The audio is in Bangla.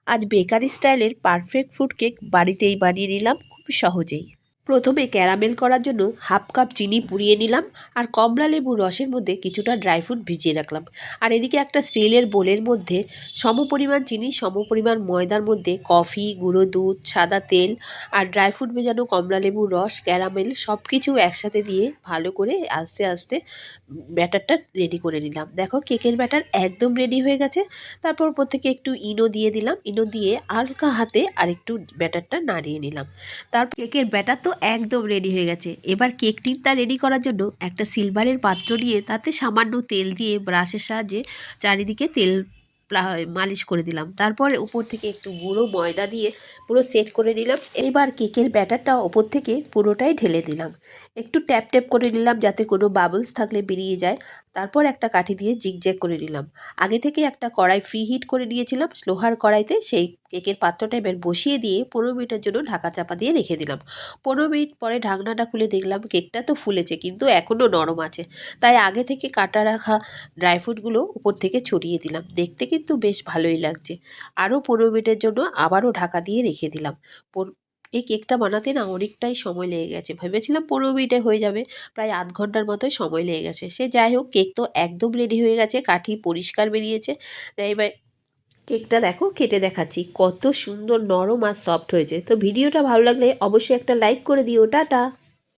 আজ বেকারি স্টাইলের পারফেক্ট ফ্রুট কেক বাড়িতেই বানিয়ে নিলাম খুব সহজেই। প্রথমে ক্যারামেল করার জন্য হাফ কাপ চিনি পুড়িয়ে নিলাম আর কমলা লেবুর রসের মধ্যে কিছুটা ড্রাই ফ্রুট ভিজিয়ে রাখলাম। আর এদিকে একটা স্টিলের বোলের মধ্যে সমপরিমাণ চিনি সমপরিমাণ ময়দার মধ্যে কফি, গুঁড়ো দুধ, সাদা তেল আর ড্রাই ফ্রুট ভেজানো কমলা লেবুর রস, ক্যারামেল সব কিছু একসাথে দিয়ে ভালো করে আস্তে আস্তে ব্যাটারটা রেডি করে নিলাম। দেখো কেকের ব্যাটার একদম রেডি হয়ে গেছে। তারপর উপর থেকে একটু ইনো দিয়ে দিলাম। ইনো দিয়ে হালকা হাতে আরেকটু ব্যাটারটা নাড়িয়ে নিলাম। তারপর কেকের ব্যাটার তো একদম রেডি হয়ে গেছে। এবার কেক টিনটা রেডি করার জন্য একটা সিলভারের পাত্র নিয়ে তাতে সামান্য তেল দিয়ে ব্রাশের সাহায্যে চারিদিকে তেল মালিশ করে দিলাম। তারপরে উপর থেকে একটু গুঁড়ো ময়দা দিয়ে পুরো সেট করে নিলাম। এবার কেকের ব্যাটারটা ওপর থেকে পুরোটাই ঢেলে দিলাম। একটু ট্যাপ ট্যাপ করে নিলাম যাতে কোনো বাবলস থাকলে বেরিয়ে যায়। তারপর একটা কাঠি দিয়ে জিগজ্যাগ করে নিলাম। আগে থেকে একটা কড়াই ফ্রি হিট করে নিয়েছিলাম লোহার কড়াইতে, সেই কেকের পাত্রটা এবার বসিয়ে দিয়ে 15 মিনিটের জন্য ঢাকা চাপা দিয়ে রেখে দিলাম। 15 মিনিট পরে ঢাকনাটা খুলে দেখলাম কেকটা তো ফুলেছে কিন্তু এখনও নরম আছে। তাই আগে থেকে কাটা রাখা ড্রাই ফ্রুটগুলো উপর থেকে ছড়িয়ে দিলাম। দেখতে কিন্তু বেশ ভালোই লাগছে। আরও 15 মিনিটের জন্য আবারও ঢাকা দিয়ে রেখে দিলাম। এই কেকটা বানাতে না অনেকটাই সময় লেগে গেছে। ভেবেছিলাম 15 মিনিটে হয়ে যাবে, প্রায় আধ ঘন্টার মতোই সময় লেগে গেছে। সে যাই হোক, কেক তো একদম রেডি হয়ে গেছে, কাঠি পরিষ্কার বেরিয়েছে। তাই এবার কেকটা দেখো কেটে দেখাচ্ছি, কত সুন্দর নরম আর সফট হয়েছে। তো ভিডিওটা ভালো লাগলে অবশ্যই একটা লাইক করে দিও। টাটা।